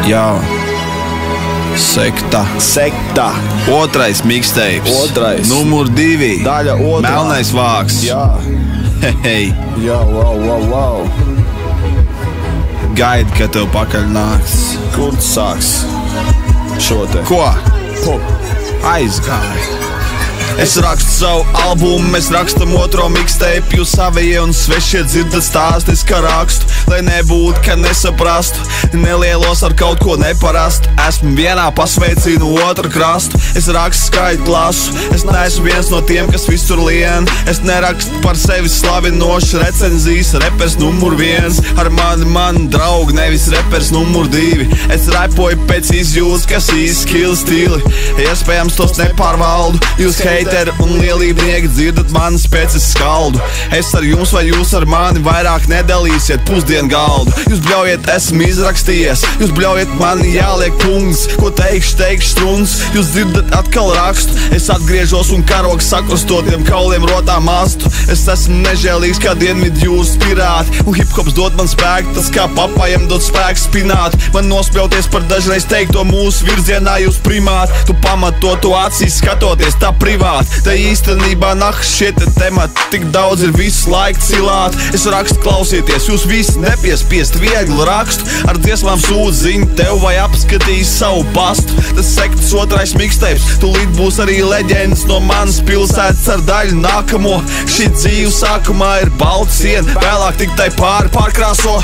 Jā. Sekta. Otrais mixtapes. Numur 2. Daļa 2. Melnais vāks. Jā. Hei. Jā, wow. Gaidi, kad tev pakaļ nāks. Kur tu sāks šo te? Ko? Aizgāja. Es rakstu savu albumu, mēs rakstam otro mixtape. Jūs savie un svešie dzirdat stāstu, es kā rakstu, lai nebūtu, ka nesaprastu. Nelielos ar kaut ko neparastu. Esmu vienā pasveicīnu otru krastu. Es rakstu skaitu lasu. Es neesmu viens no tiem, kas visur lien. Es nerakstu par sevi slavinošu recenzijas. Repers numur 1. Ar mani draugi, nevis repers numur 2. Es raipoju pēc izjūtas, kas izskila stili. Iespējams tos nepārvaldu. Jūs heiteri un lielībnieki dzirdat manis pēc es skaldu. Es ar jums vai jūs ar mani vairāk nedalīsiet pusdienu galdu. Jūs bļaujiet, esmu izrakstījies. Jūs bļaujiet, mani jāliek punkts. Ko teikšu struns. Jūs dzirdat atkal rakstu. Es atgriežos un karogu sakrustotiem kauliem rotā mastu. Es esmu nežēlīgs kā dienvidu jūras pirāti. Un hiphops dod man spēku, tas kā papajam dod spēku spināt. Man nospļauties par dažreiz teikto mūsu virzienā jūs primāt. Tu pamato to acīs skatoties tā privāti. Te īstenībā nahas šie te temati tik daudz ir visu laiku cilāt. Es rakstu klausieties, jūs visi nepiespiest viegli rakstu. Ar dziesmām sūdz ziņu tev vai apskatīs savu pastu. Tas sektas otrais mixtapes, tūlīt būs arī leģendas no manas pilsētas ar daļu nākamo. Šī dzīve sākumā ir balta siena, vēlāk tik tai pārkrāso.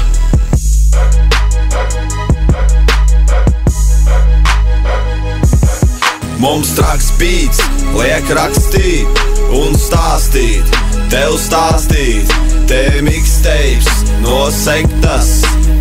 Mums traks beats, liek rakstīt un stāstīt, tev stāstīt. Te mixtapes no sektas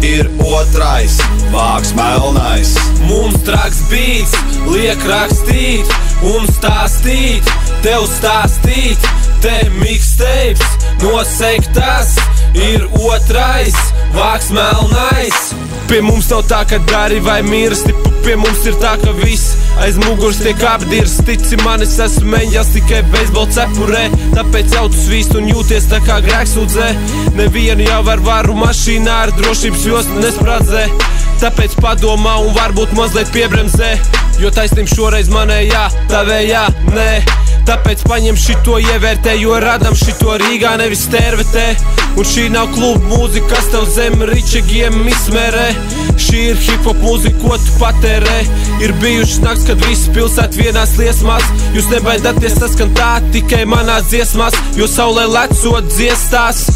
ir otrais vāks melnais. Mums traks beats, liek rakstīt un stāstīt, tev stāstīt. Te mixtapes no sektas ir otrais vāks melnais. Pie mums nav tā, ka dari vai mirsti, pie mums ir tā, ka viss aiz muguras tiek apdirs. Tici man, es esmu meņģels tikai beisbola cepurē, tāpēc jau tu svīst un jūties tā kā grēksūdzē. Nevienu jau ar varu mašīnā ar drošības jostu nespradzē. Tāpēc padomā un varbūt mazliet piebremzē, jo taisnība šoreiz manējā, tavējā, nē. Tāpēc paņem šito ievērtē, jo radam šito Rīgā, nevis Tērvetē. Un šī nav kluba mūzika, kas tev zem ričegiem izmērē. Šī ir hip-hop mūzika, ko tu patērē. Ir bijušas nakts, kad visi pilsēt vienās liesmās. Jūs nebaidaties, tas skan tā tikai manās dziesmās, jo saulē lecot dziestās.